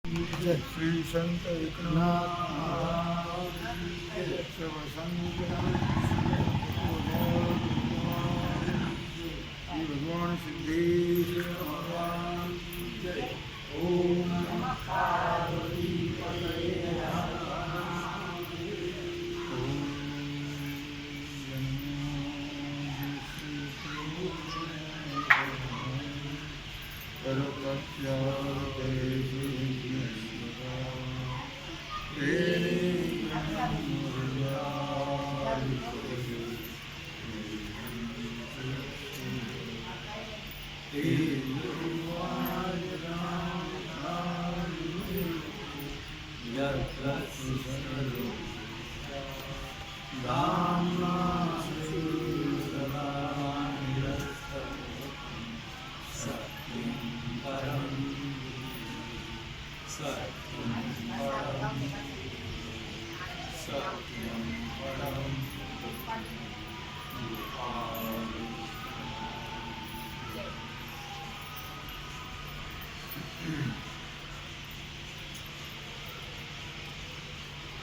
श्री संत एकनाथ महाराज शिव भगवान सिद्धेश्वर भगवान जय। ओम नमः पार्वती पतये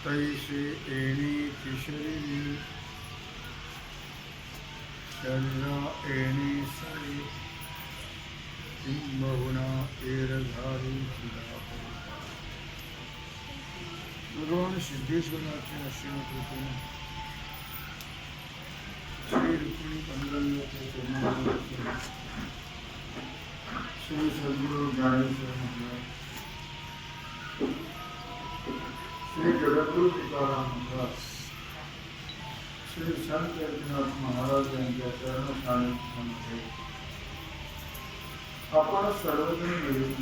तैसे एणी किशोरी शरीरा एणी सरी बहुना एरधारी भगवान सिद्धेश्वरनाथ के श्रीमत रूपी श्री रुक्मिणी पंद्रह श्री सदगुरु ज्ञानेश्वर महाराज श्री जगद्गुरु तुकाराम महाराज श्री संत एकनाथ महाराज यांच्या चरण सानिध्यामध्ये आपण सर्वजण मिळून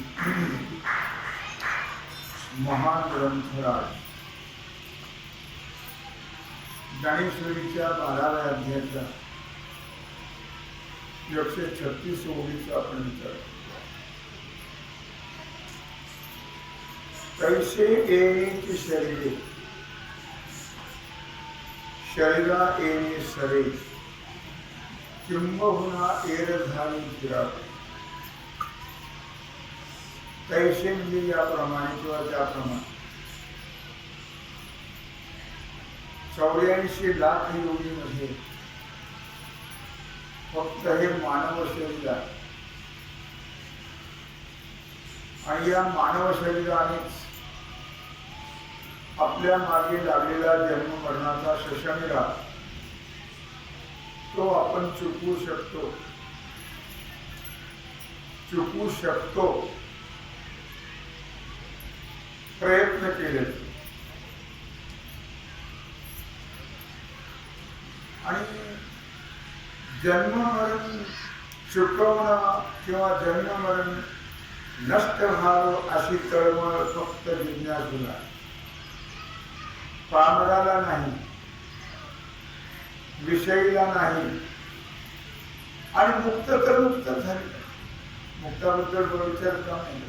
महान ग्रंथराज ज्ञानेश्वरीच्या 12व्या अध्यायाचा 136 ओळीचा आपण विचार करू। कैसे एणी शरीरे शरीरा एणी सरे किंबहुना एरधारी फिरावे। कैसे म्हणजे याप्रमाणे किंवा त्याप्रमाणे 84 लाख योनीमध्ये फक्त हे मानव शरीर आहे आणि या मानव शरीरानेच आपल्या मागे लागलेला जन्म मरणाचा शशमिरा तो आपण चुकवू शकतो प्रयत्न केले आणि जन्म मरण चुकवणं किंवा जन्म मरण नष्ट व्हावं अशी तळमळ फक्त जिज्ञासूला, पामराला नाही, विषयीला नाही। आणि मुक्त तर मुक्त झाले, मुक्ताबद्दल विचार का नाही।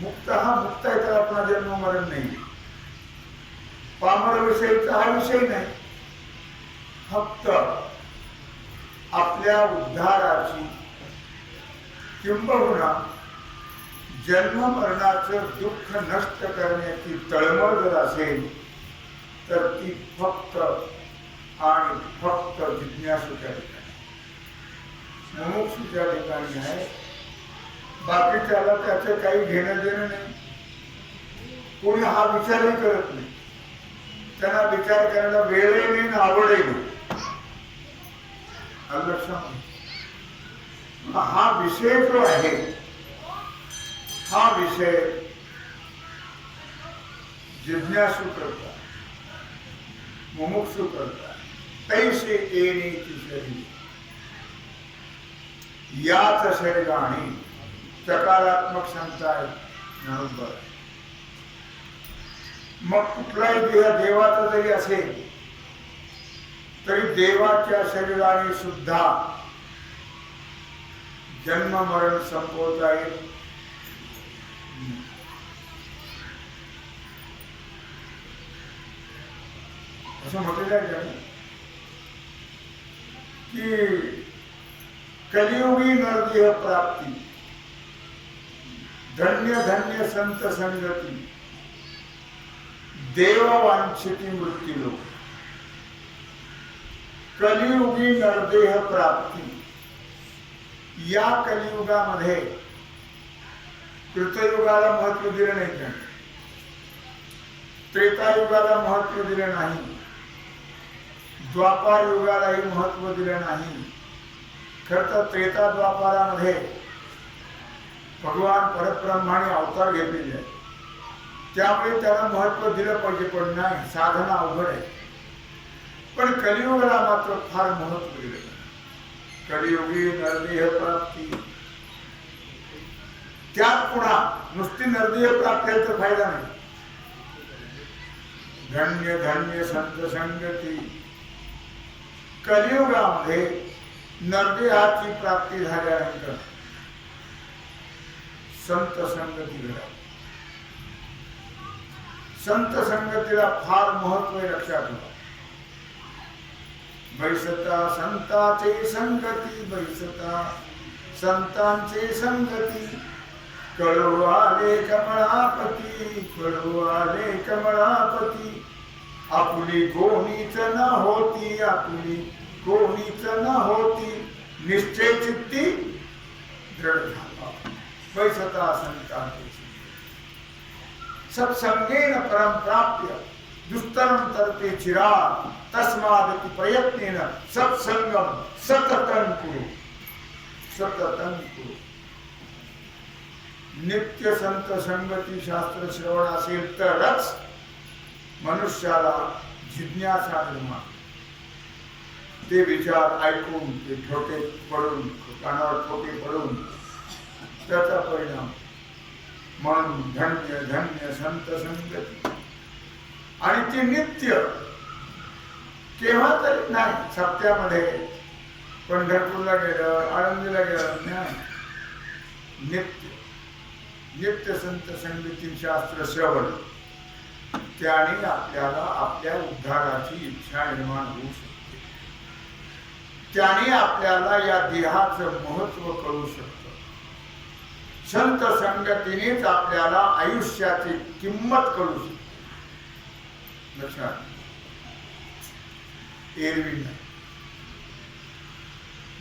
मुक्त हा मुक्त आहे तर आपला जन्म मरण नाही, पामर विषयीचा हा विषय नाही। फक्त आपल्या उद्धाराची किंबहुना जन्म मरणाचं दुःख नष्ट करण्याची तळमळ जर असेल तर ती फक्त आणि फक्त जिज्ञासूच्या ठिकाणी, मुमुक्षूच्या ठिकाणी आहे। बाकी त्याला त्याचं काही घेणं देणं नाही, कोणी हा विचारही करत नाही, त्यांना विचार करायला वेळही नाही ना आवडही नाही। हा विषय जो आहे हा विषय जिज्ञासू करता, मुमुक्षू करता। तैसे एणी शरीर याच शरीराने सकारात्मक सांगता आहे बरोबर। मग कुठलाही देह देवाचा जरी असेल तरी देवाच्या शरीराने सुद्धा जन्म मरण संपवता येईल। असं म्हटलेलं आहे की कलियुगी नरदेह प्राप्ती धन्य धन्य संत संगती, देव वांछिती मृत्यू लोक, कलियुगी नरदेह प्राप्ती. या कलियुगामध्ये कृतयुगाला महत्व दिलं नाही का, त्रेतायुगाला महत्व दिलं नाही, द्वापार युगालाही महत्व दिलं नाही. खरं तर त्रेता द्वापारामध्ये भगवान परब्रह्माने अवतार घेतलेले आहे, त्यामुळे त्याला महत्व दिलं पाहिजे, पण नाही, साधना अवघड आहे. पण कलियुगाला मात्र फार महत्व दिलं. कलियुगी नरदेह प्राप्ती, त्यात पुन्हा नुसती नरदेह प्राप्ती तर फायदा नाही. धन्य धन्य संत संगती, कलियुगामध्ये नरदेहाची प्राप्ती झाल्यानंतर संत संगती घडा. संत संगतीला फार महत्व आहे, लक्षात ठेवा. बैसता संतांचे संगती, बैसता संतांचे संगती, कळू आले कमळापती, कळू आले कमळापती. आपुली कोणीच न होती, आपुली कोणीच न होती, निश्चय चित्ती दृढ झाला. बैसता संतांचे सत्संगेन परम प्राप्य, दुस्तरम तरते चिराग, तस्मादति प्रयत्नेन सत्संगम सततं कुरु, सततं कुरु. नित्य संत संगती शास्त्र श्रवण असेल तरच मनुष्याला जिज्ञासा निर्माण, ते विचार ऐकून, ते ठोके पडून, कानावर ठोके पडून त्याचा परिणाम. म्हणून धन्य धन्य संत संगती. आणि ती नित्य, केव्हा तरी नाही. सप्त्यामध्ये पंढरपूरला गेलं, आळंदीला गेलं, नाही, नित्य नित्य संत संगती शास्त्र श्रवण, त्याने आपल्याला आपल्या उद्धाराची इच्छा निर्माण होऊ शकते. त्याने आपल्याला या देहाचं महत्व कळू शकतं. संत संगतीनेच आपल्याला आयुष्याची किंमत कळू शकते. लक्षात, एरवी नाही.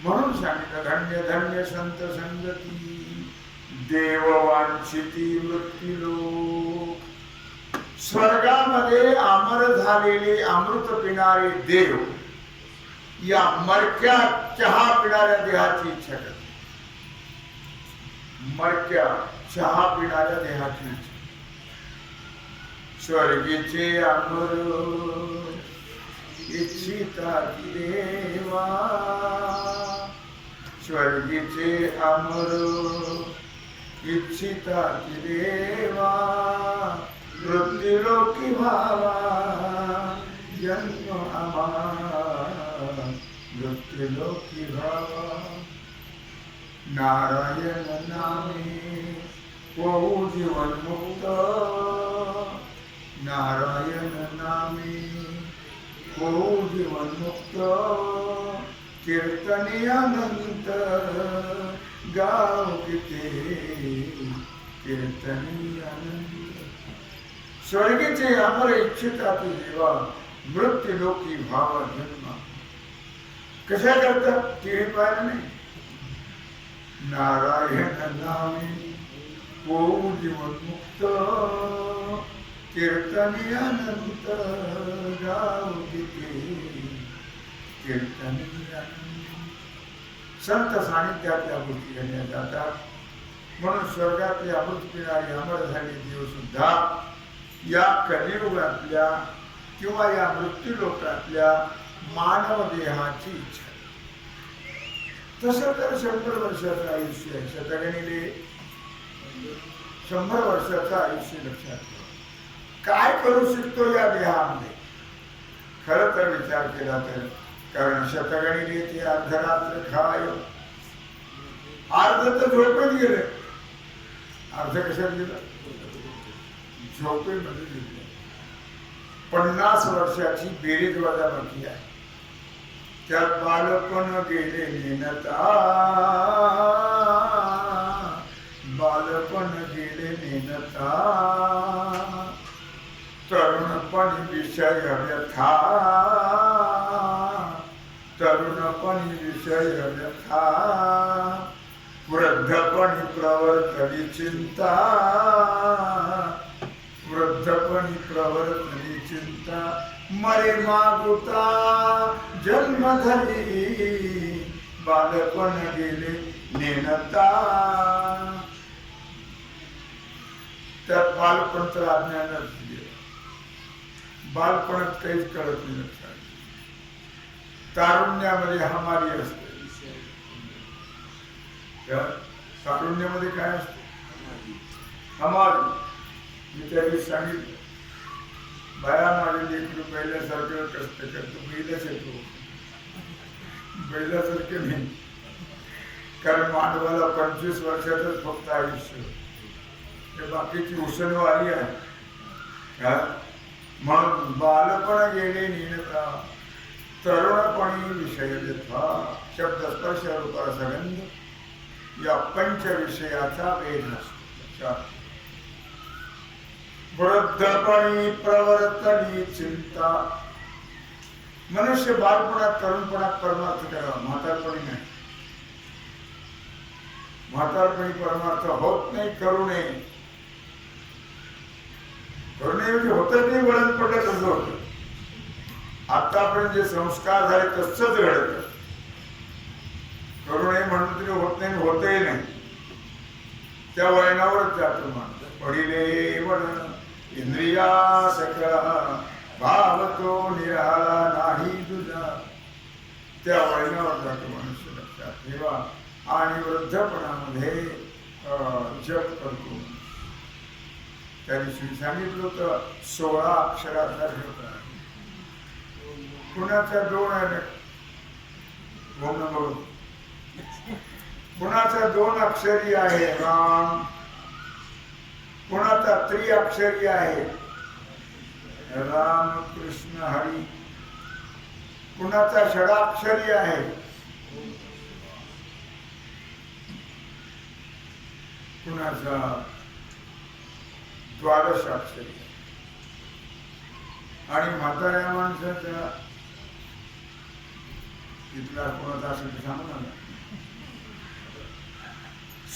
म्हणून सांगितलं धन्य धन्य संत संगती, देव वांछिती मृत्यू लोक. स्वर्गामध्ये अमर झालेले अमृत पिणारे देव या मरक्या चहा पिणाऱ्या देहाची इच्छा करतात. मरक्या चहा पिणाऱ्या देहाची इच्छा. स्वर्गीचे अमर इच्छिता की देवा, स्वर्गीचे अमर इच्छिता की देवा, मृत्युलोकी भावा जन्म आम्हा, मृत्युलोकी भावा. नारायण नामे होऊ जीवन मुक्त, नारायण नामे होऊ जीवन मुक्त. कीर्तनी अनंत गाव किती, कीर्तनी अनंत. स्वर्गीचे अमर इच्छिता ती देवा, मृत्यू लोकी भाव जन्म. कशा करतात टीव्ही पाहिलं नाही. नारायण नामे होऊ जीवन मुक्त, कीर्तनी अनंत गाव किती, कीर्तनी अनंत. संत सानिध्यातल्या गोष्टी घडल्या जातात. म्हणून स्वर्गातले अमृत पिणारे अमर झाले देव सुद्धा या कलियुगातल्या किंवा या मृत्यू लोकातल्या मानव देहाची इच्छा. तसं तर 100 वर्षाचं आयुष्य आहे. शतगणिले 100 वर्षाचं आयुष्य. लक्षात ठेवा. काय करू शकतो या देहामध्ये खरं तर विचार केला तर. कारण शतगणिले ते अर्धरात्र खाय, अर्ध तर झोपेत गेले. अर्ध कशात गेलं? झोपेमध्ये गेले. 50 वर्षाची बेरीज वजाबाकी आहे. त्यात बालपण गेले नेनता, बालपण गेले गेले नेनता तरुणपणी विषय व्यथा तरुणपणी विषय व्यथा वृद्धपणी प्रवर्तली चिंता वृद्धपणी प्रवर्तली चिंता मरे मागुता जन्म धरी बालपण गेले नेनता त्यात बालपण तर अज्ञानात गेलं बालपणात काहीच कळत नाही तारुण्यामध्ये हमारी असते तारुण्यामध्ये काय असते हमारी मी त्यावेळी सांगितलं बाया माझे लेकरू बैलासारखं कष्ट करतो बैलाच येतो बैलासारखे नाही कारण मानवाला 25 वर्षातच फक्त आयुष्य हे बाकीची उसणवारी आहे म्हणून बालपण गेले नीनता तरुणपणी विषय व्यथा शब्द स्पर्श रूप रसगंध या पंच विषयाचा वेध नसतो वृद्धपणी प्रवर्तली चिंता मनुष्य बालपणात तरुणपणात परमार्थ करावा म्हातारपणी नाही म्हातारपणी परमार्थ होत नाही करू नये म्हणजे होतच नाही वळण पडलं तसं होतं आतापर्यंत जे संस्कार झाले तसंच घडत करू नये म्हणून तरी होत नाही होतही नाही त्या वळणावरच जातो माणूस पडिले वळ इंद्रिया सकळा भाव तो निराळा नाही तुझा त्या वळणावर जातो मनुष्य लक्षात ठेवा आणि वृद्धपणामध्ये जप करतो त्या दिवशी सांगितलं होतं 16 अक्षराचा जप कुणाचा 2 आहे कुणाचा 2 अक्षरी आहे राम कुणाचा 3 अक्षरी आहे राम कृष्ण हरी कुणाचा षडाक्षरी आहे कुणाचा 12 अक्षरी आणि म्हाताऱ्या माणसाच्या इथला कोणाचा असेल तर सांगू मला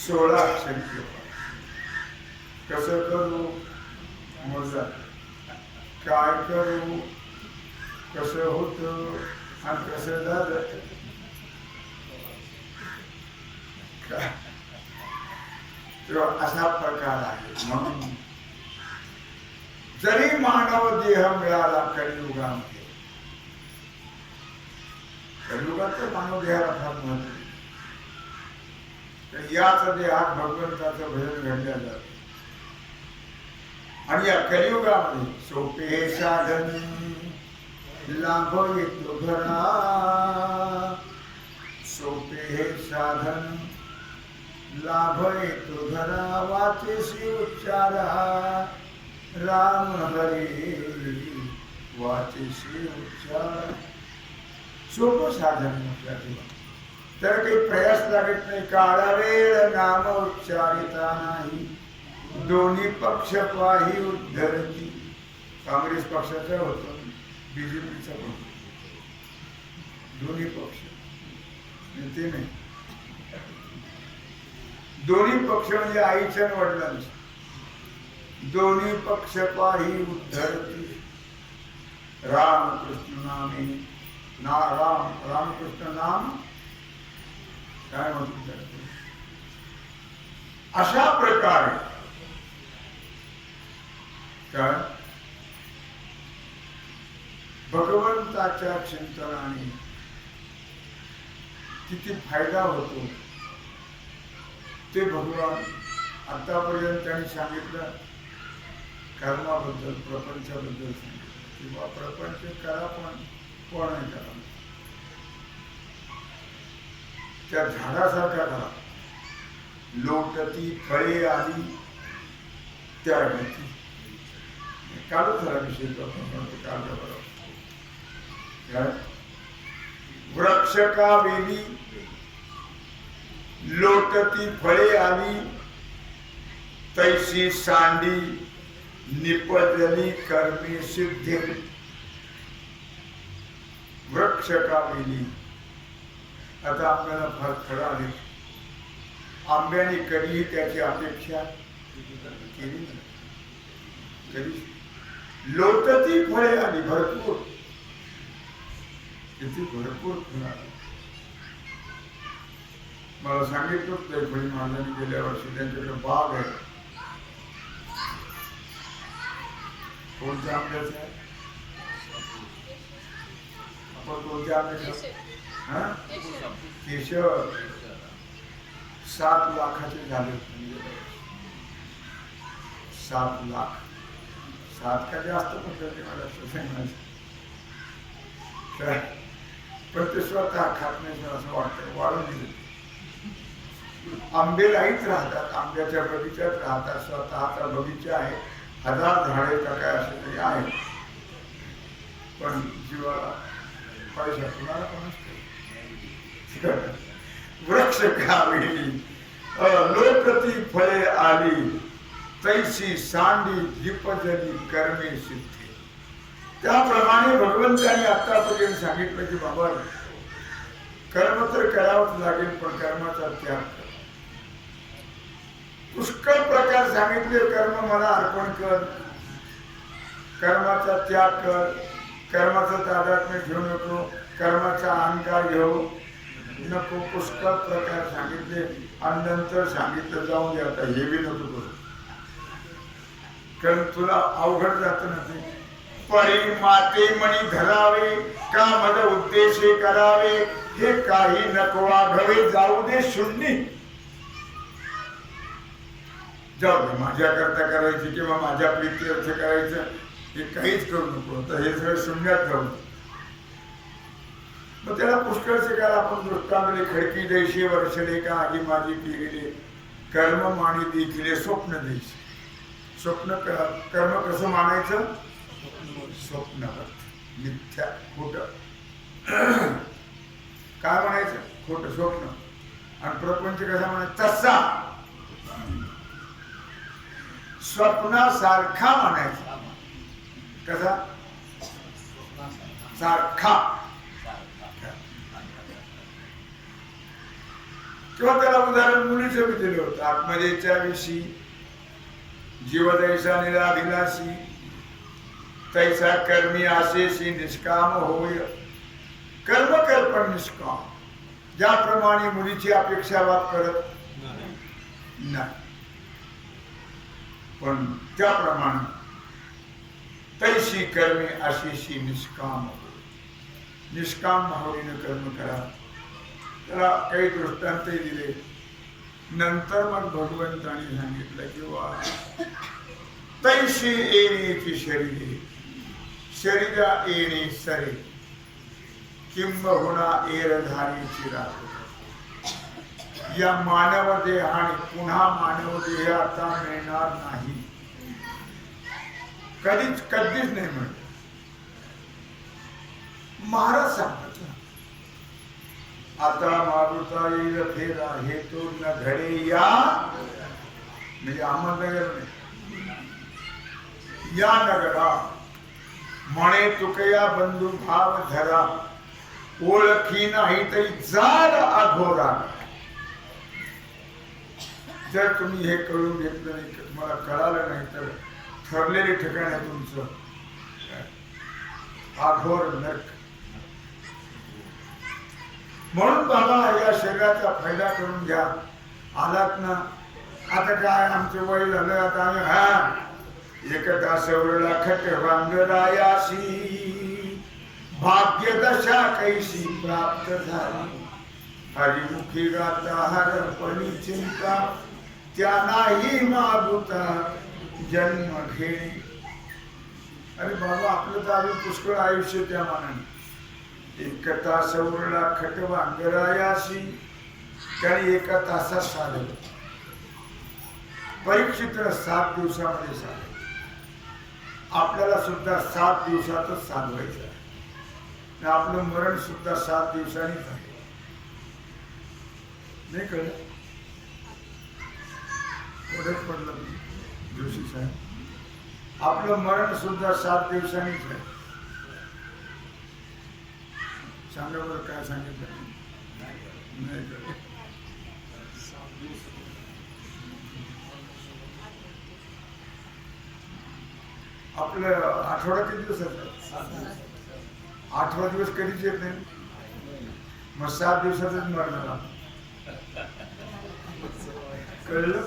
16 अक्षरी कसं करू मोजा काय करू कसं होतं आणि कसं झालं असा प्रकार आहे म्हणून जरी मानव देह मिळाला कलियुगामध्ये कलियुगात तर मानव देहाला फार महत्व तर याच देहात भगवंताचं भजन घडल्या जातं आणि या कलियुगामध्ये सोपे साधन लाभ येतो घरा सोपे साधन लाभ येतो घरा वाचेसी उच्चारा राम हरी वाचेसी उच्चार सोपं साधन म्हटलं तेव्हा तर काही प्रयास लागत नाही काळा वेळ नाम उच्चारिता नाही दोन्ही पक्ष पाही उद्धरती काँग्रेस पक्षाचा होतो बीजेपीचा होतो दोन्ही पक्ष ते नाही दोन्ही पक्ष म्हणजे आईच्या आणि वडिलांचे दोन्ही पक्ष पाही उद्धरती रामकृष्ण नामे ना रामकृष्ण नाम काय म्हणतो अशा प्रकारे काय भगवंताच्या चिंतनाने किती फायदा होतो ते भगवान आतापर्यंत त्यांनी सांगितलं कर्माबद्दल प्रपंचाबद्दल सांगितलं किंवा प्रपंच करा पण कोण करा त्या झाडासारखा करा लोटती फळे आली त्या गती कालच झाला विषय काल वृक्ष का वेली लोटती फळे आली तैसी सांडी निपजली कर्मे सिद्धे वृक्ष काविली. आता आपल्याला फार खरं आले. आंब्याने कधीही त्याची अपेक्षा केली नाही. कधी लोटती फळे आली भरपूर, किती भरपूर फळ आली. मला सांगितलं फळी महाराजांनी गेल्या वर्षी त्यांच्याकडे बाग आहे. कोणत्या आंब्याचं आहे? आपण कोणत्या आंब्याचं? केशर. 7 लाखाचे झाले. 7 लाख. 7 का जास्त म्हणतात मला सांगायचं. पण ते स्वतः खात नाही असं वाटतं. वाढून दिले. आंबे राहीत राहतात, आंब्याच्या बगीच्यात राहतात. स्वतःचा बगीचा आहे, 1000 झाडे का काय असे तरी आहे. पण जीवाला पैसा कुणाला पण असतो. वृक्ष काविली लोकती फळे आली तैसी सांडी दीपजली कर्मे सिद्धे. त्याप्रमाणे भगवंतांनी आतापर्यंत सांगितलं की बाबा कर्म तर करावंच लागेल, पण कर्माचा त्याग कर. पुष्कळ प्रकार सांगितले. कर्म मला अर्पण कर, कर्माचा त्याग कर, कर्माचा तादात्म्य घेऊ नको, कर्माचा अहंकार घेऊ नको. पुष्कळ प्रकार सांगितले आणि नंतर सांगितलं जाऊन दे आता हे बी नको करू, कारण तुला अवघड जात नाही. परी माते मणी धरावे का मद उद्देशे करावे, हे काही नको वाघवे जाऊ दे शून्य. जाऊ दे माझ्या करता करायची किंवा माझ्या प्रीत्यर्थ करायचं, हे काहीच करू नको. तर हे सगळं शून्यात जाऊ. मग त्याला पुष्कळचे काल आपण दृष्टांतले खडकी जैशी वर्षले का आधी माझी पिरिले कर्म मानी देखिले स्वप्न देश. स्वप्न कर्म कसं मानायचं? स्वप्न मिथ्या खोट. काय म्हणायचं? खोट स्वप्न. आणि प्रपंच कसा म्हणायचं? तसा स्वप्नासारखा मानायचा. कसा? सारखा. किंवा त्याला उदाहरण मुलीचं बी दिलं होतं. आत्मजेच्या विषयी जीवदैसा निराभिलाषी तैसा कर्मी आशेशी निष्काम होय. कर्म कर पण निष्काम. ज्याप्रमाणे मुलीची अपेक्षा वाद करत नाही, पण त्याप्रमाणे तैशी कर्मी आशेशी निष्काम होय. निष्काम भावनेनं कर्म करा. त्याला काही दृष्टांतही दिले. नंतर मग भगवंतांनी सांगितलं किंवा तैशी येण्याची शरीरे शरीरा येणे सरे किंबहुना एरधारीची राहतो. या मानव देहाने पुन्हा मानव देह आता मिळणार नाही. कधीच कधीच नाही म्हणत. महाराज सांगतात आता मारुता येईल फेरा हे तो न घडे या, म्हणजे अहमदनगर या नगरा म्हणे तुकया बंधू भाव धरा ओळखी नाही तरी जाड अघोरा. जर तुम्ही हे कळून घेतलं नाही, तुम्हाला कळालं नाही तर ठरलेले ठिकाण आहे तुमचं अघोर नरक. म्हणून बाबा या शरीराचा फायदा करून घ्या. आलात ना आता काय आमचं वय झालं, आता आम्ही एकटा सवरला खटवांगरायाशी भाग्य दशा कैशी प्राप्त झाली. हरिमुखी गाता हरपणी चिंता त्या नाही मागुता जन्म घेणे. अरे बाबा आपलं तर अजून पुष्कळ आयुष्य त्या मानाने. एकटा सवरला खटवांगरायाशी त्याने एका तासात साधलं. परीक्षित 7 दिवसामध्ये साधलं. आपल्याला सुद्धा 7 दिवसातच साधवायचं आहे. आपलं मरण सुद्धा 7 दिवसांनी झालं. नाही कळलं? ओढत पडलं. दिवस आहे. आपलं मरण सुद्धा 7 दिवसांनीच आहे. सांगा बरं काय सांगितलं नाही का? आपलं आठवडा किती दिवसाचा? 8वा दिवस कधीच येत नाही. मग 7 दिवसातच मरणार. कळलं?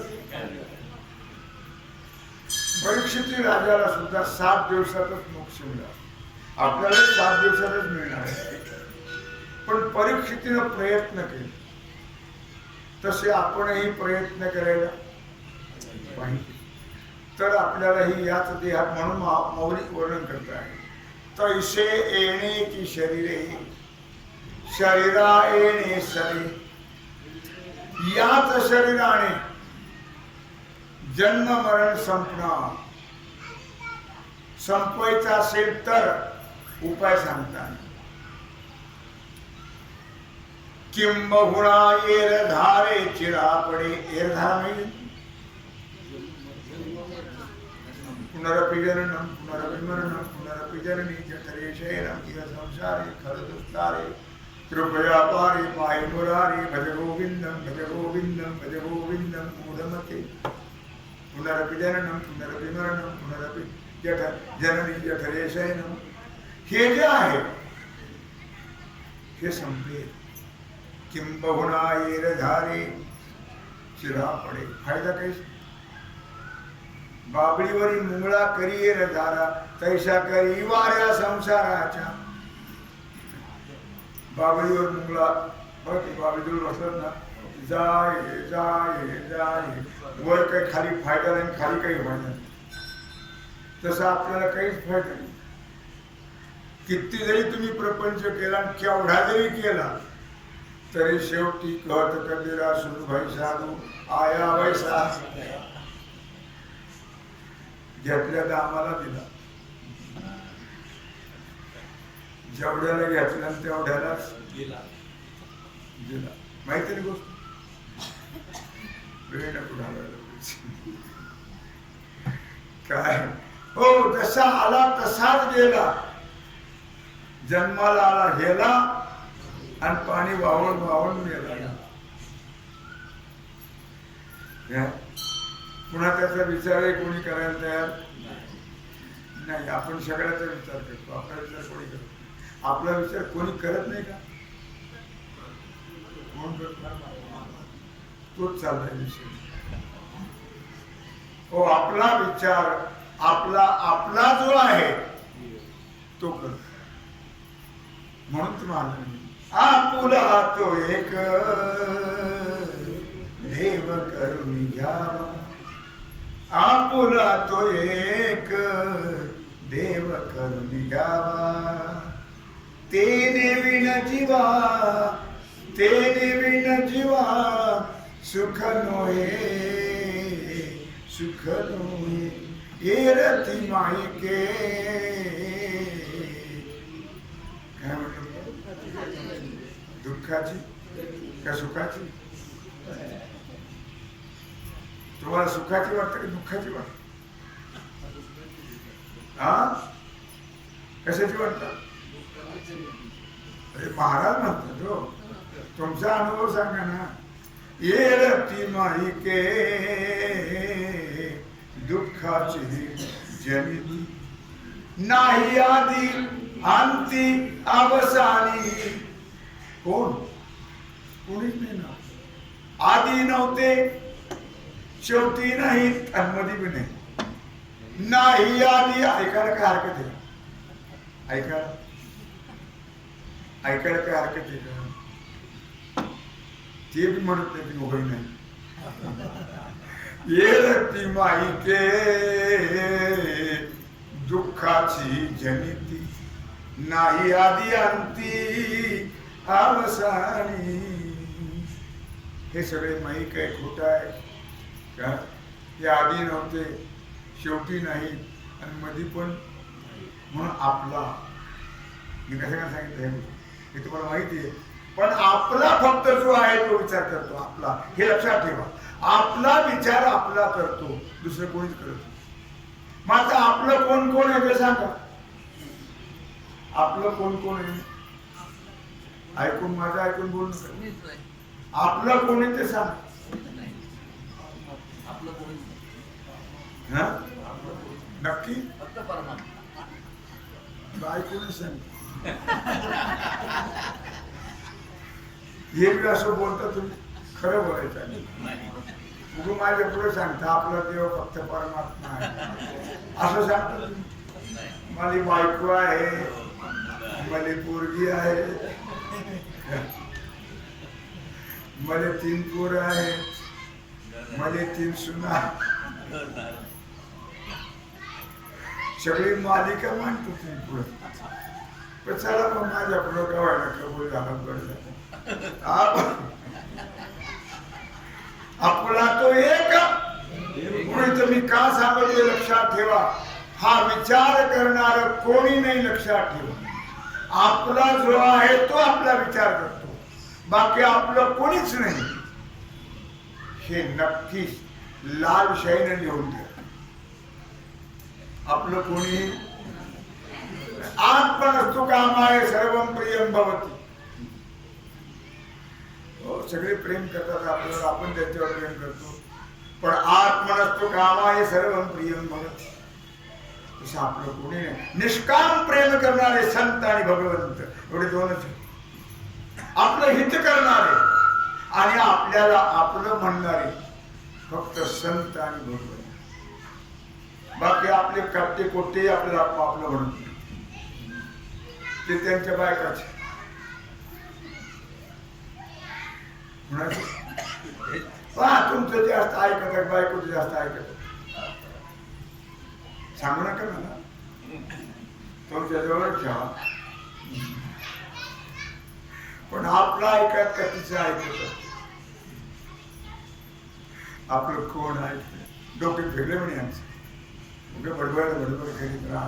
परीक्षित राजाला सुद्धा 7 दिवसातच मोक्ष मिळाला. आपल्याला 7 दिवसातच मिळणार आहे. पण परीक्षितीनं प्रयत्न केले तसे आपणही प्रयत्न करायला पाहिजे. तर आपल्यालाही याच देहात म्हणून माऊली वर्णन करत आहे. तैसे येणे की शरीरे शरीरा येणे सरी. याच शरीराने जन्म मरण संपणं. संपवायचं असेल तर उपाय सांगतात. किंबहुना येर धारे चिरापडे. येर धारा नाही. पुनरपि जननम पुनरपि मरणम पुनरपि जननी जठरे शयनम इह संसारे खलदुस्तारे कृपया पारे पाहि मुरारे. भज गोविंदम भज गोविंदम भज गोविंदम मूढमते. पुनरपि जननम पुनरपि मरणम पुनरपि जननी जठरे शयनम. हे जे आहे हे संपेल. किंबहुना येर धारे चिरा पडे. फायदा काही. बाबळीवरी मुंगळा करिये धारा तैसा करी वाऱ्या संसाराच्या. बाबळीवर मुंगळा बघ बाबळीवर बसत ना. जाय जाय जाय. वर काही खाली फायदा नाही, खाली काही फायदा नाही. तसं आपल्याला काहीच फायदा नाही. किती जरी तुम्ही प्रपंच केला केवढा जरी केला तरी शेवटी कहत कबीरा सुन भाई साधू आया वैसा. घेतल्या दामाला दिला. जेवढ्याला घेतल्या तेवढ्यालाच दिला. माहिती नाही गोष्ट. वेळ नको घालवायला. काय हो जसा आला तसाच गेला. जन्माला आला गेला आणि पाणी वाहून वाहून गेला. पुन्हा त्याचा विचारही कोणी करायला तयार नाही. आपण सगळ्याचा विचार करतो. आपला विचार कोणी करतो? आपला विचार कोणी करत नाही का? कोण करतो? तोच चाललाय विषय. हो आपला विचार आपला जो आहे तो करतो. म्हणून तुम्हाला आपुला तो एक देव करून घ्यावा. आपुला तो एक देव करून घ्यावा. तेने विण जीवा तेने विण जीवा सुख नोहे सुख नोहे. येरती माईके काय म्हणतो दुःखाची का सुखाची? तुम्हाला सुखाची वाटतं की दुःखाची वाटत? हा कशाची वाटतं? अरे महाराज म्हणतात हो. तुमचा अनुभव सांगा ना. येरती माईके दुःखाची जनिती नाही आधी अंती अवसानी. कोण? कोणीच नाही ना. आधी नव्हते शेवटी नाही आणि मध्ये बी नाही. नाही आधी ऐकायला काय हरकत आहे? ऐकायला काय हरकत आहे का? ते बी म्हणत नाही की उभं नाही. येरती माईके दुःखाची जनिती नाही आधी अंती अवसानी. हे सगळे माईक आहे खोटं आहे का? हे आधी नव्हते शेवटी नाही आणि मध्ये पण. म्हणून आपला मी कसं काय सांगितलं हे तुम्हाला माहिती आहे. पण आपला फक्त जो आहे तो विचार करतो आपला. हे लक्षात ठेवा. आपला विचार आपला करतो. दुसरं कोणीच करत नाही. मग आता आपलं कोण कोण आहे ते सांगा. आपलं कोण कोण आहे? ऐकून माझं ऐकून बोलू नका. आपलं कोण आहे ते सांग. हा नक्की ऐकून सांग. हे बी असं बोलता तुम्ही खरं बोलायचं. तू माझ्या पुढे सांगता आपला देव फक्त परमात्मा आहे असं सांगता तुम्ही. माझी बायको आहे, मला पोरगी आहे, मला 3 पोरं आहेत, मला 3 सुना, सगळी मालिका मांडतो तुम्ही पुढे. पण चला मग माझ्या पुढं गावाला कबूल झाला बरं. आपला तो एक म्हणून तुम्ही का सांगतोय लक्षात ठेवा. हा विचार करणार कोणी नाही लक्षात ठेवा. आपला जो आहे तो आपला विचार करतो, बाकी आपलं कोणीच नाही. हे नक्कीच लाल शाईने लिहून द्या. आपलं कोणी आत्मनस्तु कामाय सर्वं प्रियं भवति. सगळे प्रेम करतात आपल्याला, आपण त्याच्यावर प्रेम करतो. पण आत्मनस्तु कामाय सर्वं प्रियं भवति तसं आपलं कोणी नाही. निष्काम प्रेम करणारे संत आणि भगवंत एवढे दोनच. आपलं हित करणारे आणि आपल्याला आपलं म्हणणारे फक्त संत आणि भगवंत. बाकी आपले कट्टे कोट्टे आपल्याला आपलं म्हणत ते त्यांच्या बायकाचे. तुमचं जास्त ऐकत बायकोचं जास्त ऐकत सांगू नका मला. तुमच्या जवळ ठेवा, पण आपलं ऐकत का तिचं ऐकत. आपलं कोण ऐकत डोके फिरले म्हणे आमचं. बडबड करीत राहा.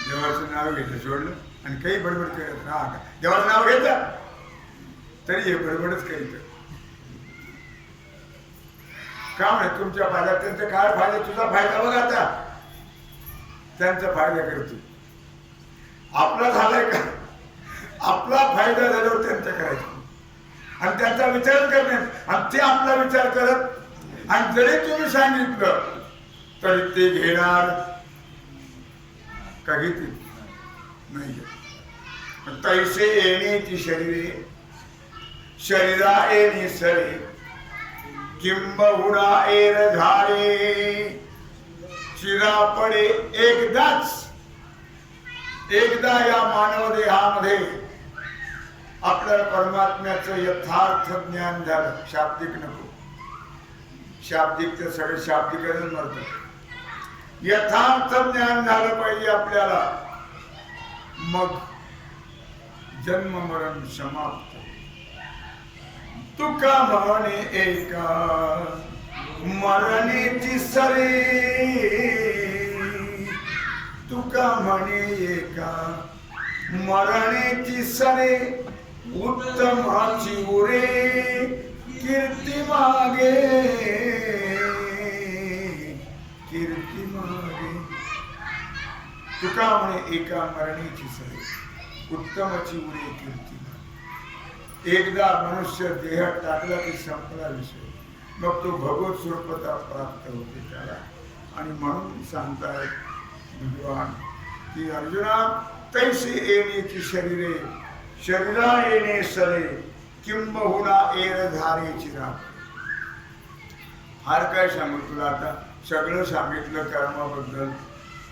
देवाचं नाव घेतलं सोडलं आणि काही बडबड करत राहा. देवाचं नाव घेतलं तरी हे बडबडच करीत. का म्हणे तुमच्या फायदा त्यांचा काय फायदा, तुझा फायदा बघ. आता त्यांचा फायदा करतो. आपला झालाय का? आपला फायदा झाल्यावर त्यांचा करायचा आणि त्यांचा विचार करण्यात आणि ते आपला विचार करत. आणि जरी तुम्ही सांगितलं तरी ते घेणार का घेतील नाही. तैसे येण्याची शरीरे शरीरा येणे सरे किंबहुना एर झाले. चिरा पडे एकदा या मानव देहामध्ये आपल्या परमात्म्याचं यथार्थ ज्ञान झालं. शाब्दिक नको, शाब्दिक तर सगळे शाब्दिकच मरतात. यथार्थ ज्ञान झालं पाहिजे आपल्याला. मग जन्म मरण समाप्त. तुका म्हणे एका मरणेची सरे. तुका म्हणे एका मरणेची सरे उत्तमाची उरे कीर्ती मागे. कीर्ती मागे. तुका म्हणे एका मरणेची सरे उत्तमाची उरे कीर्ती. एकदा मनुष्य देह टाकला की संपला विषय. मग तो भगवत स्वरूपता प्राप्त होते त्याला. आणि म्हणून सांगतायत भगवान की अर्जुना तैसे येण्याची शरीरे शरीरा येणे सरे किंबहुना एर धारेची राख. फार काय सांगू तुला. आता सगळं सांगितलं कर्माबद्दल,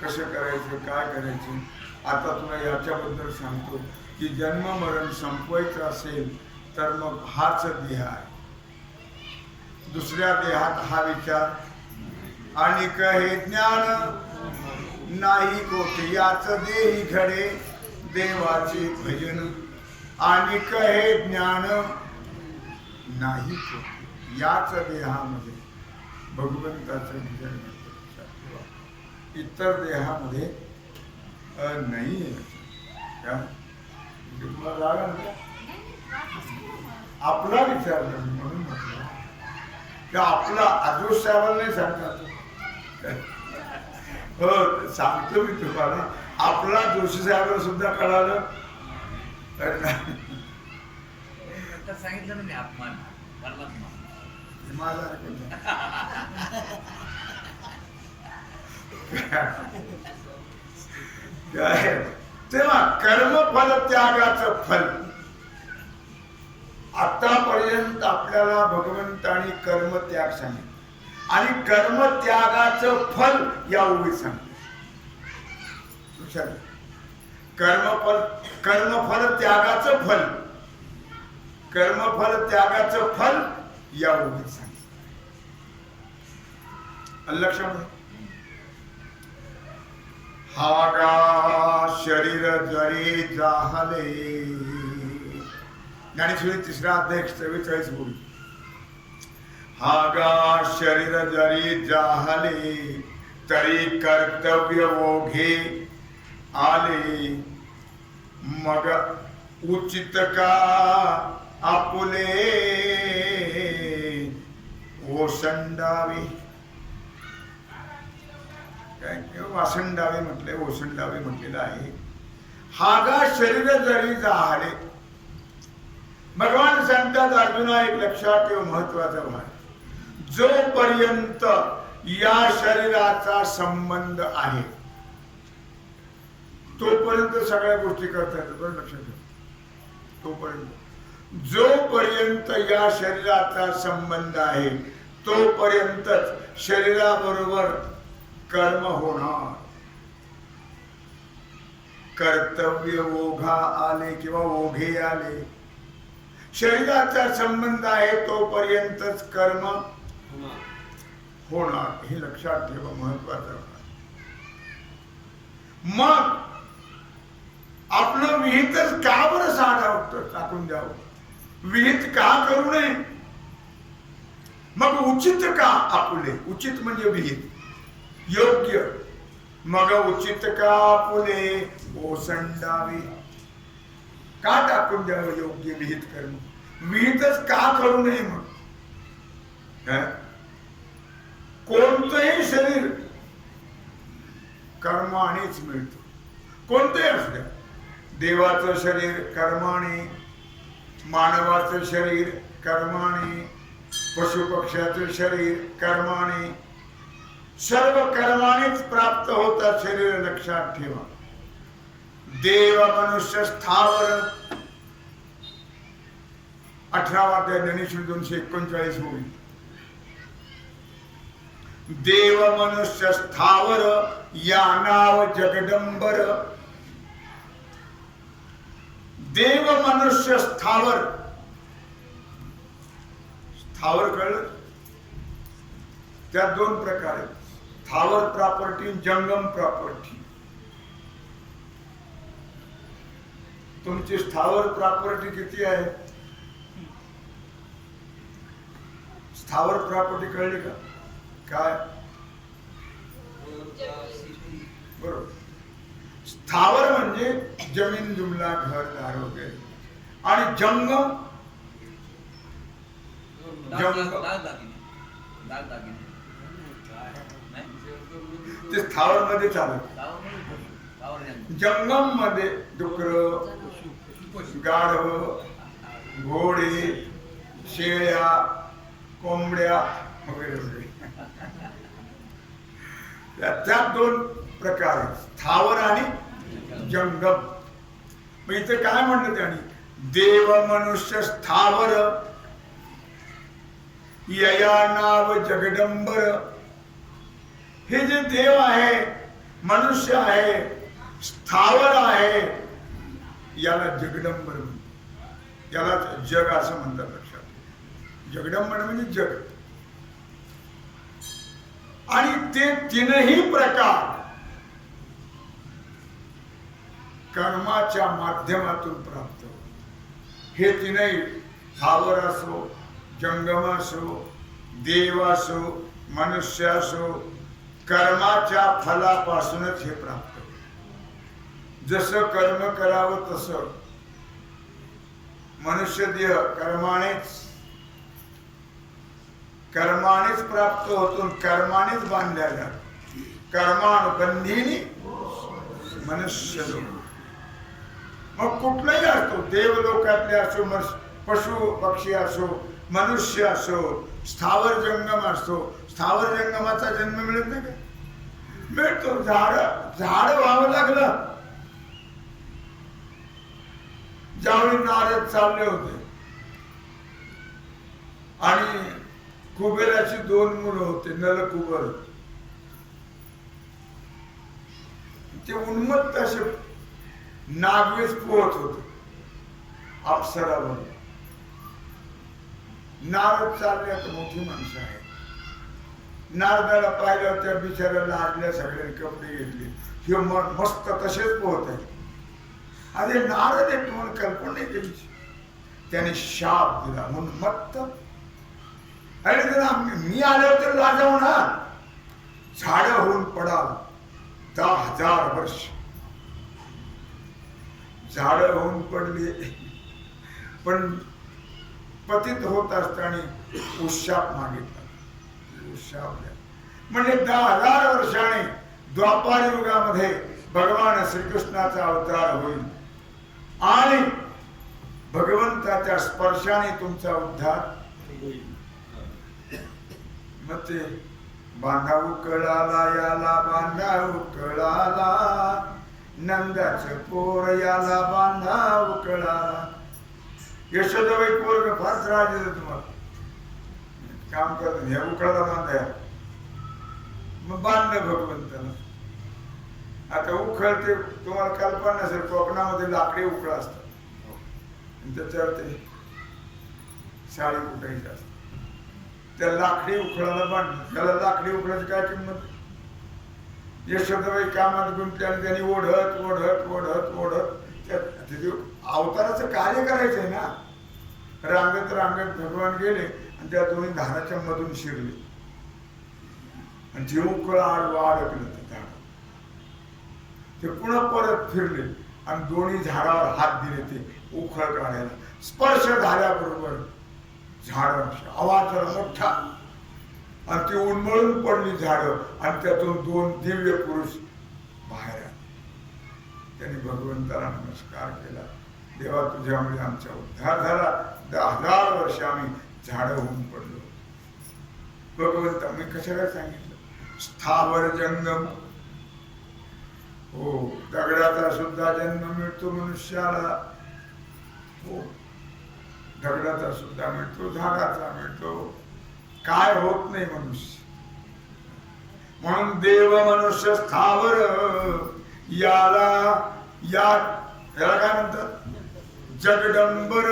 कसं करायचं काय करायचं. आता तुला याच्याबद्दल सांगतो की जन्म मरण संपवायचं असेल तर मग हाच देह आहे. दुसऱ्या देहात हा विचार आणि हे ज्ञान नाही कोठे. याच देही घडे देवाचे भजन आणि हे ज्ञान नाही कोठे. याच देहामध्ये भगवंताचं भजन. इतर देहामध्ये नाही आहे. तुम्हाला जागा ना आपला विचार म्हणून म्हटलं की आपला अजून साहेबांना नाही सांगतात हो सांगतो मी तुम्हाला, आपला जोशी साहेब सुद्धा कळालं. सांगितलं ना मी अपमान परमात्मा माझा तेव्हा कर्मफल त्यागाचं फल. आतापर्यंत आपल्याला भगवंतानी कर्मत्याग सांगितलं आणि कर्मत्यागाचं फल या ओळीत सांगितलं. कर्मफल त्यागाचं फल, कर्मफल त्यागाचं फल या ओळीत सांगितलं. लक्षात हागा शरीर जरी जाहले, ज्ञानेश्वरी 3रा अध्याय 44 बोली. हागा शरीर जरी जाहले तरी कर्तव्य ओघे आले, मग उचित का आपुले ओसंडावे. वासंडावे म्हटले, ओसंडावे म्हटलेलं आहे. हागा शरीर जरी जाहले, भगवान सांगतात अर्जुना एक लक्षात ठेव महत्वाचा भाग, जोपर्यंत या शरीराचा संबंध आहे तोपर्यंत सगळ्या गोष्टी करता येतात. बरं लक्षात ठेव, तोपर्यंत जोपर्यंत या शरीराचा संबंध आहे तोपर्यंतच शरीराबरोबर कर्म होणार. कर्तव्य ओघा आले किंवा ओघे आले, शरीराचा संबंध आहे तोपर्यंतच कर्म होणार. हे लक्षात ठेवा, महत्वाचं. मग आपलं विहितच का बरं साधावं टाकून द्यावं, विहित का करू नये, मग उचित का आपुले. उचित म्हणजे विहित, योग्य. मग उचित का आपुले ओसंडावे, का टाकून द्यावं योग्य विहित कर्म, विहितच का करू नये. मग कोणतंही शरीर कर्मानेच मिळतं, कोणतंही असू द्या. देवाचं शरीर कर्माने, मानवाचं शरीर कर्माने, पशुपक्ष्याचं शरीर कर्माने, सर्व कर्मानेच प्राप्त होतात शरीर. लक्षात ठेवा. देव मनुष्य स्थावर 18वा अध्याय ज्ञानेश्वरी 239 होईल. देव मनुष्य स्थावर या नाव जगदंबर. देव मनुष्य स्थावर, स्थावर कळलं, त्यात 2 प्रकार आहेत, स्थावर प्रॉपर्टी, जंगम प्रॉपर्टी. तुमची स्थावर प्रॉपर्टी किती आहे? स्थावर प्रॉपर्टी कळली का? काय बरोबर. स्थावर म्हणजे जमीन जुमला घरदार वगैरे, आणि जंगम ते स्थावर मध्ये चालत. जंगम मध्ये डुकर, गाढव, घोडे, शेळ्या, कोंबड्या वगैरे वगैरे. त्यात 2 प्रकार आहेत, स्थावर आणि जंगम. मग इथे काय म्हणलं त्याने? देव मनुष्य स्थावर यया नाव जगदंबर. हे जे देव आहे, मनुष्य आहे, स्थावर आहे, याला जगदंबर म्हणतात. याला जग असं म्हणतात. लक्षात, जगदंबर म्हणजे जग. आणि ते 3ही प्रकार कर्माच्या माध्यमातून प्राप्त होतात. हे 3ही, स्थावर असो, जंगम असो, देव असो, मनुष्य असो, कर्माच्या फलापासूनच हे प्राप्त होते. जसं कर्म करावं तसं मनुष्य देह कर्मानेच प्राप्त होतो, कर्मानेच बांधल्या जातो. कर्मानुबंधीनी मनुष्य लोक. मग कुठलाही असतो, देवलोकातले असो, पशु पक्षी असो, मनुष्य असो, स्थावर जंगम असो. स्थावर जंगमाचा जन्म मिळत नाही का? मिळतो. झाड व्हावं लागलं. ज्यावेळी नारद चालले होते आणि कुबेराची 2 मुलं होते, नलकुबर. ते उन्मत्त असे नागवेश पोहत होते अप्सरावर. नारद चालले, आता मोठी माणसं आहे. नारदाला पाहिलं, त्या बिचाऱ्याला आडल्या सगळ्यांनी कपडे घेतले. हे मस्त तसेच पोहत आहे. अरे नारद आहे, तुम्हाला कल्पना नाही त्यांची. त्याने शाप दिला, उन्मत्त. अरे मी आल्यावर तर लाजाव ना. झाड होऊन पडाल 10,000 वर्ष. झाड होऊन पडली, पण पतित होत असताना उशाप मागितला. उशाप द्या म्हणजे 10,000 वर्षाने द्वापार युगामध्ये भगवान श्रीकृष्णाचा अवतार होईल आणि भगवंताच्या स्पर्शाने तुमचा उद्धार होईल. मग ते बांधाऊ कळाला, याला बांधाऊ कळाला, नंदाचं पोर याला बांधाऊ कळाला. यशोदाबाई पोरग फार त्रास देतो तुम्हाला. काम करत ह्या उकळाला बांधाया. मग बांधलं भगवंताला. आता उखळ ते तुम्हाला कल्पना नसेल, कोकणामध्ये लाकडी उखळ असतात. त्याच्यावर ते साडी कुठायची असते. त्या लाकडी उखळाला बांधलं. त्याला लाकडी उखळाची काय किंमत? यशोदाबाई कामात गुंतली आणि त्यांनी ओढत ओढत ओढत ओढत अवताराचं कार्य करायचंय ना. रांगत रांगत भगवान गेले आणि त्या दोन्ही धाराच्या मधून शिरले आणि जे उकळ आडवा अडकलं ते झाड. ते पुन्हा परत फिरले आणि दोन्ही झाडावर हात दिले ते उखळ काढायला. स्पर्श झाल्याबरोबर झाड आवाज जरा मोठा आणि ती उन्मळून पडली झाड आणि त्यातून 2 दिव्य पुरुष बाहेर आले. त्यांनी भगवंताला नमस्कार केला. देवा, तुझ्यामुळे आमचा उद्धार झाला. 10,000 वर्ष आम्ही झाड होऊन पडलो. भगवंता मी कशाला सांगितलं? स्थावर जंगम. हो, दगडाचा सुद्धा जन्म मिळतो मनुष्याला. हो, दगडाचा सुद्धा मिळतो, झाडाचा मिळतो. काय होत नाही मनुष्य. म्हणून देव मनुष्य स्थावर याला काय म्हणतात? जगडंबर.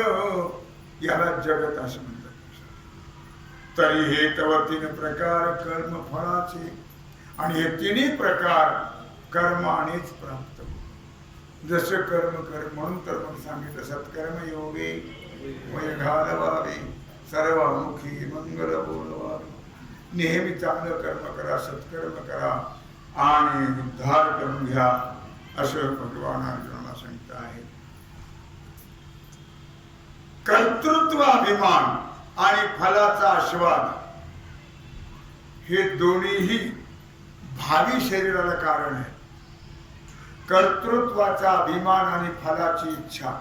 याला जगत असं म्हणतात. तरी हे तव 3 प्रकार कर्म फळाचे, आणि हे 3 प्रकार कर्मानेच प्राप्त. जसं कर्म कर म्हणून तर मग सांगितलं, सत्कर्म योगे वय घालवावे, सर्वामुखी मंगल बोलवावे. नेहमी चांगलं कर्म करा, सत्कर्म करा आणि उद्धार करून घ्या, असं भगवान अर्जुनाला सांगत आहे. कर्तृत्व अभिमान आणि फलाचा आस्वाद हे दोन्हीही भावी शरीराला कारण आहे. कर्तृत्वाचा अभिमान आणि फलाची इच्छा,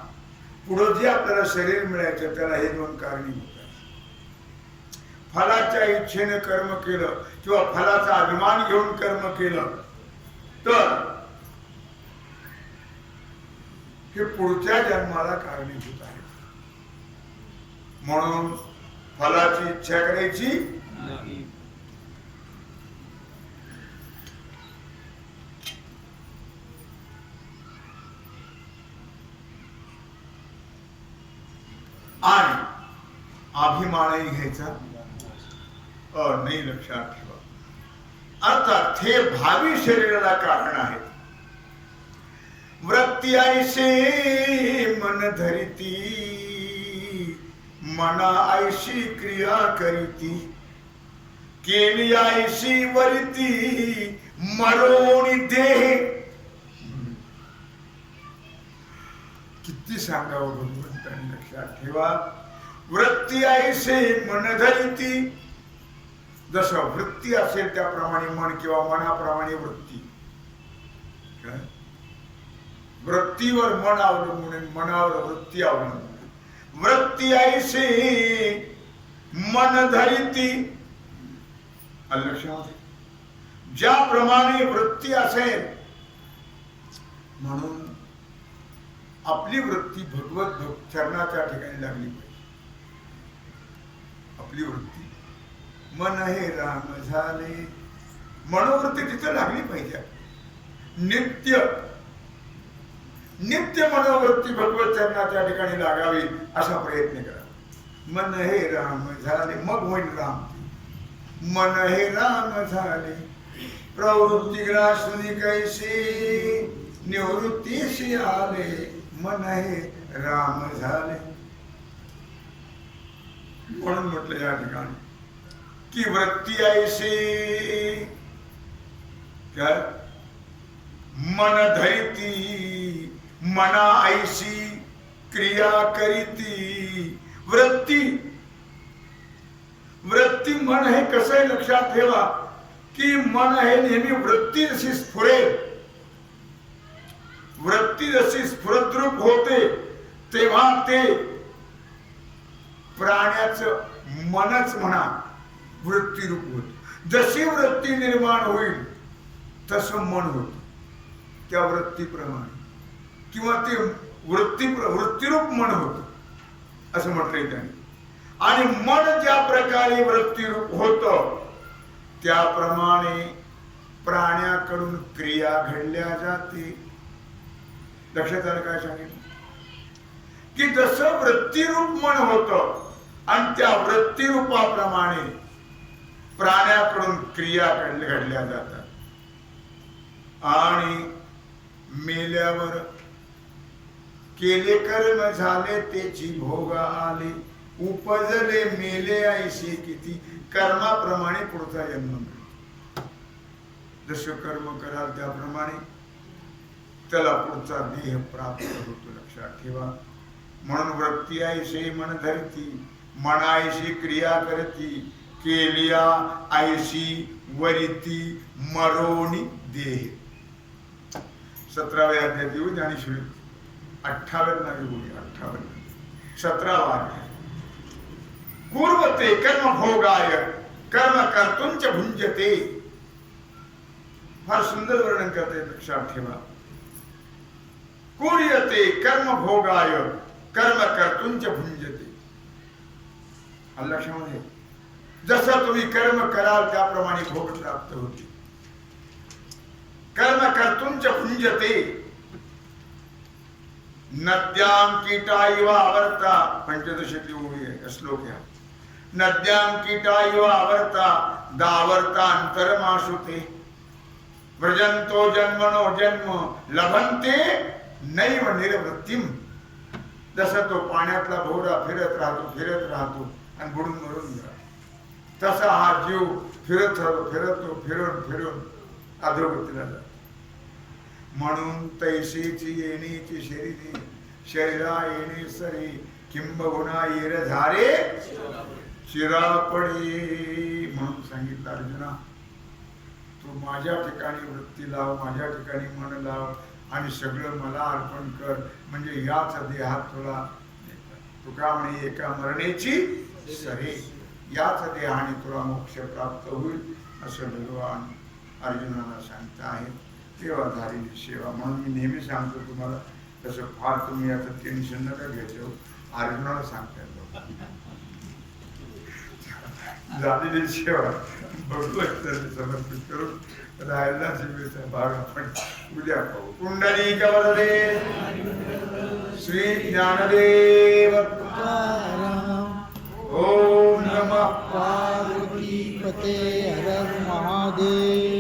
पुढे जे आपल्याला शरीर मिळायचं त्याला हे 2 कारणीभूत आहेत. फलाच्या इच्छेने कर्म केलं किंवा फलाचा अभिमान घेऊन कर्म केलं तर हे पुढच्या जन्माला कारणीभूत आहे. म्हणून फलाची इच्छा करायची नाही. आणि अभिमानही घ्यायचा नाही, लक्षात ठेवा. अर्थात हे भावी शरीराला कारण आहेत. वृत्ती ऐशी मन धरिती, मना ऐशी क्रिया करीती, केली ऐशी वरिती मरोणी देह. किती सांगावं भगवंतांनी, लक्षात ठेवा. वृत्ती ऐसे मन धरिती, जसं वृत्ती असेल त्याप्रमाणे मन किंवा मनाप्रमाणे वृत्ती. काय? वृत्तीवर मन अवलंबून आहे, मनावर वृत्ती अवलंबून. वृत्ती ऐसे मन धरिती. लक्षामध्ये ज्याप्रमाणे वृत्ती असेल म्हणून आपली वृत्ती भगवत चरणाच्या ठिकाणी लागली पाहिजे. आपली वृत्ती मन हे राम झाले मनोवृत्ती तिथे लागली पाहिजे. नित्य नित्य मनोवृत्ती भगवत चरणाच्या ठिकाणी लागावी असा प्रयत्न करा. मन हे राम झाले मग होईल राम. मन हे राम झाले प्रवृत्ती ग्रासुनी कैसी निवृत्तीशी आले. मन हे राम झाले. म्हणून म्हटलं या ठिकाणी की वृत्ती ऐसी काय मन धरिती मना ऐसी क्रिया करीती. वृत्ती वृत्ती मन हे कसं आहे लक्षात ठेवा की मन हे नेहमी वृत्ती जशी स्फुरेल, वृत्ती जशी स्फुरद्रूप होते तेव्हा ते प्राण्याचं मनच म्हणा वृत्तीरूप होत. जशी वृत्ती निर्माण होईल तसं मन होत त्या वृत्तीप्रमाणे किंवा ते वृत्तीरूप मन होत असं म्हटलंय त्याने. आणि मन ज्या प्रकारे वृत्तीरूप होत त्याप्रमाणे प्राण्याकडून क्रिया घडल्या जाते. लक्षात आलं काय सांगितलं की जसं वृत्तीरूप मन होत आणि त्या वृत्तीरूपाप्रमाणे प्राण्याकडून क्रिया घडल्या जातात. आणि मेल्यावर केले कर्म झाले त्याची भोग आले. उपजले मेले ऐशी किती कर्माप्रमाणे पुढचा जन्म मिळतो. जसं कर्म कराल त्याप्रमाणे त्याला पुढचा देह प्राप्त होतो. लक्षात ठेवा. म्हणून वृत्ती ऐशी मन धरती मनायशी क्रिया करती केलिया ऐशी वरिती मरोणी देह. 17व्या अध्यायात येऊ ज्ञानेश्वरी 58 बोली 58 17वा अध्याय. कुर्वते कर्म भोगाय कर्म कर्तुंच भुंजते. फार सुंदर वर्णन करते. लक्षात ठेवा. कुर्यते कर्म भोगाय कर्म कर्तुंच भुंजते. लक्षामध्ये जसं तुम्ही कर्म कराल त्याप्रमाणे भोग प्राप्त होते. कर्म कर्तुंच भुंजते. नद्यां कीटा इव आवर्ता. पंचदशती ओळी आहे श्लोक आहे. नद्यां कीटा इव आवर्ता दावर्ता अंतरमाशुते व्रजंतो जन्मनो जन्म लभंते नैव निर्वृत्तिम. जसा तो पाण्यातला भोवरा फिरत राहतो आणि बुडून मरून जातो तसा हा जीव फिरत राहतो फिरून अधोगतीला जातो. म्हणून तैसेची येणीची शरीरा येणे सरी किंबहुना येर झारे चिरापडे. म्हणून सांगितलं अर्जुना तू माझ्या ठिकाणी वृत्ती लाव, माझ्या ठिकाणी मन लाव आणि सगळं मला अर्पण कर म्हणजे याच देहात तुला. तुका म्हणे एका मरणेची सरी याच देहाने तुला मोक्ष प्राप्त होईल असं भगवान अर्जुनाला सांगता आहे. तेव्हा झालेली सेवा. म्हणून मी नेहमी सांगतो तुम्हाला तसं फार तुम्ही याचं टेन्शन नका घ्यायचं. अर्जुनाला सांगता झालेली सेवा भगवत समर्पित करून राहिला सेवेचा भाग आपण उद्या पाहू. कुंडली कवरे श्री ज्ञानदेव ओम नमः पार्वती पते हर महादेव.